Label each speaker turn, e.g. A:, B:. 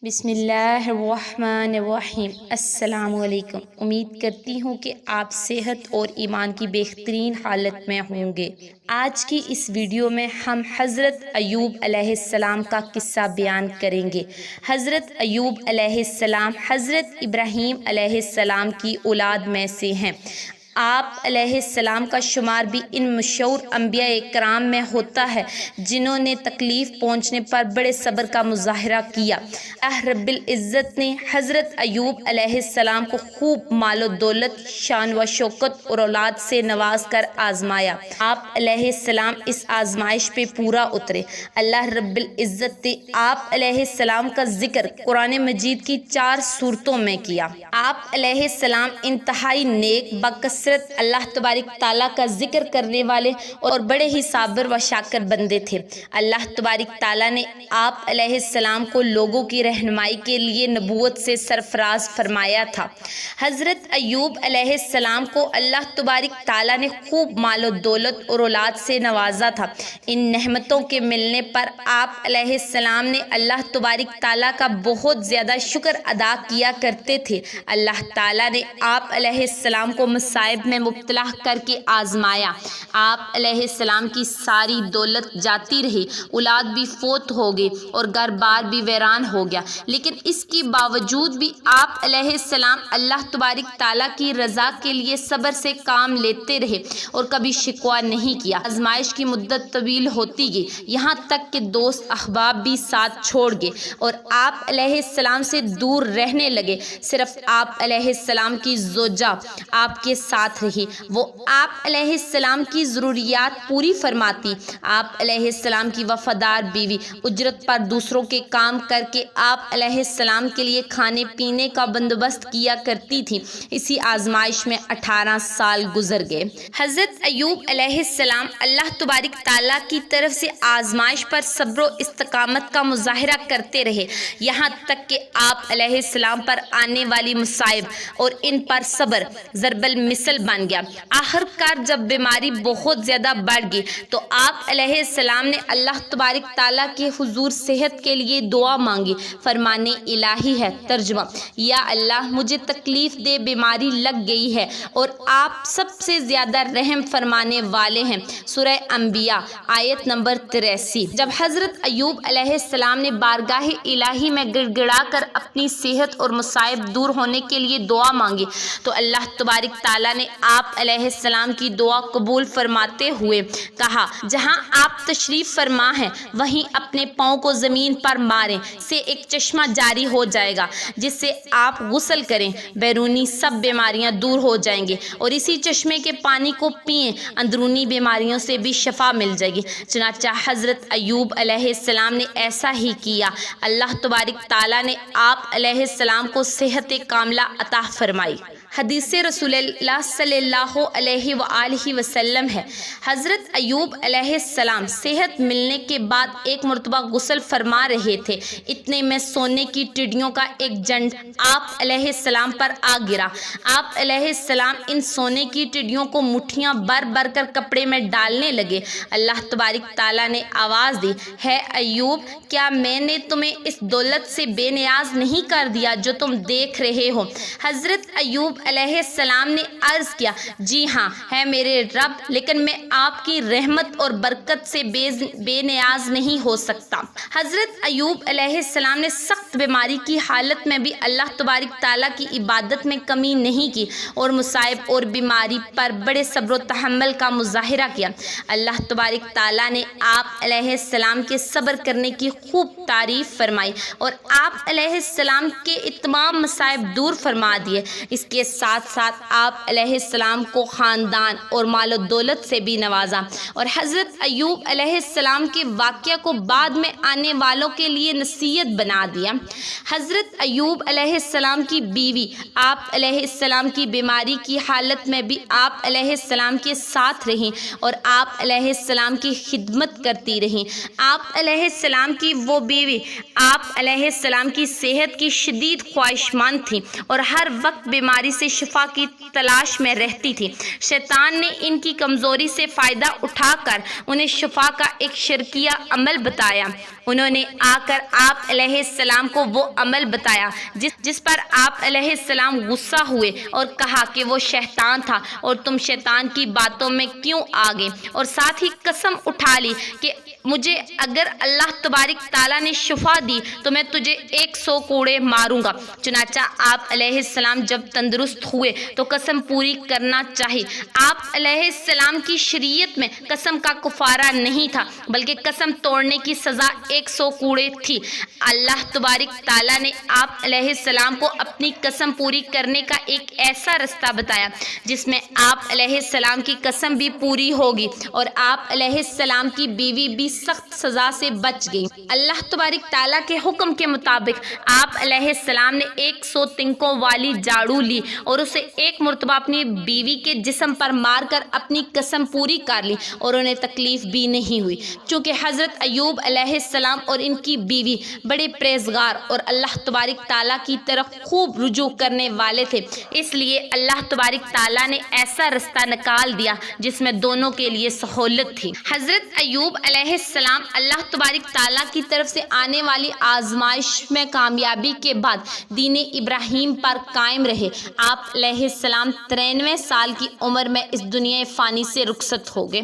A: بسم اللہ الرحمن الرحیم۔ السلام علیکم۔ امید کرتی ہوں کہ آپ صحت اور ایمان کی بہترین حالت میں ہوں گے۔ آج کی اس ویڈیو میں ہم حضرت ایوب علیہ السلام کا قصہ بیان کریں گے۔ حضرت ایوب علیہ السلام حضرت ابراہیم علیہ السلام کی اولاد میں سے ہیں۔ آپ علیہ السلام کا شمار بھی ان مشہور انبیاء کرام میں ہوتا ہے جنہوں نے تکلیف پہنچنے پر بڑے صبر کا مظاہرہ کیا۔ اللہ رب العزت نے حضرت ایوب علیہ السلام کو خوب مال و دولت، شان و شوکت اور اولاد سے نواز کر آزمایا۔ آپ علیہ السلام اس آزمائش پہ پورا اترے۔ اللہ رب العزت نے آپ علیہ السلام کا ذکر قرآن مجید کی 4 سورتوں میں کیا۔ آپ علیہ السلام انتہائی نیک، باکثرت اللہ تبارک تعالیٰ کا ذکر کرنے والے اور بڑے ہی صابر و شاکر بندے تھے۔ اللہ تبارک تعالیٰ نے آپ علیہ السلام کو لوگوں کی رہنمائی کے لیے نبوت سے سرفراز فرمایا تھا۔ حضرت ایوب علیہ السلام کو اللہ تبارک تعالیٰ نے خوب مال و دولت اور اولاد سے نوازا تھا۔ ان نعمتوں کے ملنے پر آپ علیہ السلام نے اللہ تبارک تعالیٰ کا بہت زیادہ شکر ادا کیا کرتے تھے۔ اللہ تعالیٰ نے آپ علیہ السلام کو مصائب میں مبتلا کر کے آزمایا۔ آپ علیہ السلام کی ساری دولت جاتی رہی، اولاد بھی فوت ہو گئی اور گھر بار بھی ویران ہو گیا، لیکن اس کے باوجود بھی آپ علیہ السلام اللہ تبارک تعالیٰ کی رضا کے لیے صبر سے کام لیتے رہے اور کبھی شکوہ نہیں کیا۔ آزمائش کی مدت طویل ہوتی گئی، یہاں تک کہ دوست احباب بھی ساتھ چھوڑ گئے اور آپ علیہ السلام سے دور رہنے لگے۔ صرف آپ علیہ السلام کی زوجہ آپ کے ساتھ رہی، وہ آپ علیہ السلام کی ضروریات پوری فرماتی۔ آپ علیہ السلام کی وفادار بیوی اجرت پر دوسروں کے کام کر کے آپ علیہ السلام کے لیے کھانے پینے کا بندوبست کیا کرتی تھی۔ اسی آزمائش میں 18 سال گزر گئے۔ حضرت ایوب علیہ السلام اللہ تبارک تعالیٰ کی طرف سے آزمائش پر صبر و استقامت کا مظاہرہ کرتے رہے، یہاں تک کہ آپ علیہ السلام پر آنے والی مصائب اور ان پر صبر ضرب المثل بن گیا۔ آخر کار جب بیماری بہت زیادہ بڑھ گئی تو آپ علیہ السلام نے اللہ تبارک تعالیٰ کے حضور صحت کے لیے دعا مانگی۔ فرمانے الہی ہے ترجمہ: یا اللہ، مجھے تکلیف دہ بیماری لگ گئی ہے اور آپ سب سے زیادہ رحم فرمانے والے ہیں۔ سورہ انبیاء آیت نمبر 83۔ جب حضرت ایوب علیہ السلام نے بارگاہ الہی میں گڑ گڑا کر اپنی صحت اور مصائب دور ہونے کے لیے دعا مانگی تو اللہ تبارک تعالیٰ نے آپ علیہ السلام کی دعا قبول فرماتے ہوئے کہا: جہاں آپ تشریف فرما ہیں وہیں اپنے پاؤں کو زمین پر ماریں سے ایک چشمہ جاری ہو جائے گا جس سے آپ غسل کریں، بیرونی سب بیماریاں دور ہو جائیں گے اور اسی چشمے کے پانی کو پئیں، اندرونی بیماریوں سے بھی شفا مل جائے گی۔ چنانچہ حضرت ایوب علیہ السلام نے ایسا ہی کیا۔ اللہ تبارک تعالیٰ نے آپ علیہ السلام کو صحت کاملہ عطا فرمائی۔ حدیث رسول اللہ صلی اللہ علیہ وآلہ وسلم ہے، حضرت ایوب علیہ السلام صحت ملنے کے بعد ایک مرتبہ غسل فرما رہے تھے، اتنے میں سونے کی ٹڈیوں کا ایک جھنڈ آپ علیہ السلام پر آ گرا۔ آپ علیہ السلام ان سونے کی ٹڈیوں کو مٹھیاں بھر بھر کر کپڑے میں ڈالنے لگے۔ اللہ تبارک تعالیٰ نے آواز دی: ہے ایوب، کیا میں نے تمہیں اس دولت سے بے نیاز نہیں کر دیا جو تم دیکھ رہے ہو؟ حضرت ایوب علیہ السلام نے عرض کیا: جی ہاں ہے میرے رب، لیکن میں آپ کی رحمت اور برکت سے بے نیاز نہیں ہو سکتا۔ حضرت ایوب علیہ السلام نے سخت بیماری کی حالت میں بھی اللہ تبارک تعالیٰ کی عبادت میں کمی نہیں کی اور مصائب اور بیماری پر بڑے صبر و تحمل کا مظاہرہ کیا۔ اللہ تبارک تعالیٰ نے آپ علیہ السلام کے صبر کرنے کی خوب تعریف فرمائی اور آپ علیہ السلام کے تمام مصائب دور فرما دیے۔ اس کے ساتھ ساتھ آپ علیہ السلام کو خاندان اور مال و دولت سے بھی نوازا اور حضرت ایوب علیہ السلام کے واقعہ کو بعد میں آنے والوں کے لیے نصیحت بنا دیا۔ حضرت ایوب علیہ السلام کی بیوی آپ علیہ السلام کی بیماری کی حالت میں بھی آپ علیہ السلام کے ساتھ رہیں اور آپ علیہ السلام کی خدمت کرتی رہیں۔ آپ علیہ السلام کی وہ بیوی آپ علیہ السلام کی صحت کی شدید خواہش مند تھی اور ہر وقت بیماری سے شفا کی تلاش میں رہتی تھی۔ شیطان نے ان کی کمزوری سے فائدہ اٹھا کر انہیں شفا کا ایک شرکیہ عمل بتایا۔ انہوں نے آ کر آپ علیہ السلام کو وہ عمل بتایا جس پر آپ علیہ السلام غصہ ہوئے اور کہا کہ وہ شیطان تھا اور تم شیطان کی باتوں میں کیوں آ گئے، اور ساتھ ہی قسم اٹھا لی کہ مجھے اگر اللہ تبارک تعالیٰ نے شفا دی تو میں تجھے 100 کوڑے ماروں گا۔ چنانچہ آپ علیہ السلام جب تندرست ہوئے تو قسم پوری کرنا چاہی۔ آپ علیہ السلام کی شریعت میں قسم کا کفارہ نہیں تھا، بلکہ قسم توڑنے کی سزا 100 کوڑے تھی۔ اللہ تبارک تعالیٰ نے آپ علیہ السلام کو اپنی قسم پوری کرنے کا ایک ایسا رستہ بتایا جس میں آپ علیہ السلام کی قسم بھی پوری ہوگی اور آپ علیہ السلام کی بیوی بھی سخت سزا سے بچ گئی۔ اللہ تبارک تعالیٰ کے حکم کے مطابق آپ علیہ السلام نے 100 تنکوں والی جھاڑو لی اور اسے ایک مرتبہ اپنی بیوی کے جسم پر مار کر اپنی قسم پوری کر لی اور انہیں تکلیف بھی نہیں ہوئی۔ چونکہ حضرت ایوب علیہ السلام اور ان کی بیوی بڑے پرہیزگار اور اللہ تبارک تعالیٰ کی طرف خوب رجوع کرنے والے تھے، اس لیے اللہ تبارک تعالیٰ نے ایسا رستہ نکال دیا جس میں دونوں کے لیے سہولت تھی۔ حضرت ایوب علیہ السلام اللہ تبارک تعالیٰ کی طرف سے آنے والی آزمائش میں کامیابی کے بعد دین ابراہیم پر قائم رہے۔ آپ علیہ السلام 93 سال کی عمر میں اس دنیا فانی سے رخصت ہو گئے۔